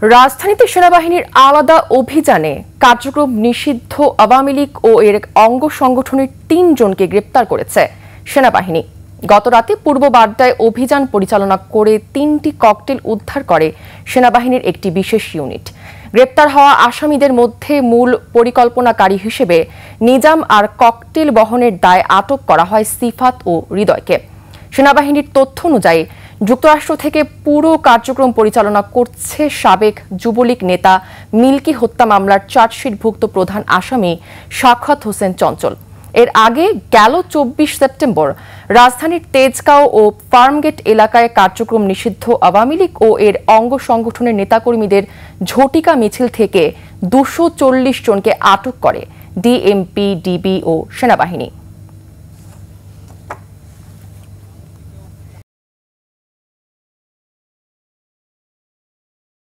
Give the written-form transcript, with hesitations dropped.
রাজধানীতে সেনাবাহিনীর আলাদা অভিযানে কার্যক্রম নিষিদ্ধ আওয়ামী লীগ ও এর অঙ্গ সংগঠনের ৩ জনকে গ্রেপ্তার করেছে সেনাবাহিনী। গতরাতে পূর্ব বাড্ডায় অভিযান পরিচালনা করে ৩টি ককটেল উদ্ধার করে সেনাবাহিনীর একটি বিশেষ ইউনিট। গ্রেপ্তার হওয়া আসামিদের মধ্যে মূল পরিকল্পনাকারী হিসেবে নিজাম আর ককটেল বহনের দায়ে আটক করা হয় সিফাত ও হৃদয়কে। সেনাবাহিনীর তথ্য অনুযায়ী যুক্তরাষ্ট্র থেকে পুরো কার্যক্রম পরিচালনা করছে সাবেক যুবলীগ নেতা মিল্কি হত্যা মামলার চার্জশিটভুক্ত প্রধান আসামি সাখাওয়াত হোসেন চঞ্চল। এর আগে গেল ২৪ সেপ্টেম্বর রাজধানীর তেজগাঁও ও ফার্মগেট এলাকায় কার্যক্রম নিষিদ্ধ আওয়ামী লীগ ও এর অঙ্গ সংগঠনের নেতাকর্মীদের ঝটিকা মিছিল থেকে ২৪০ জনকে আটক করে ডিএমপি, ডিবি ও সেনাবাহিনী।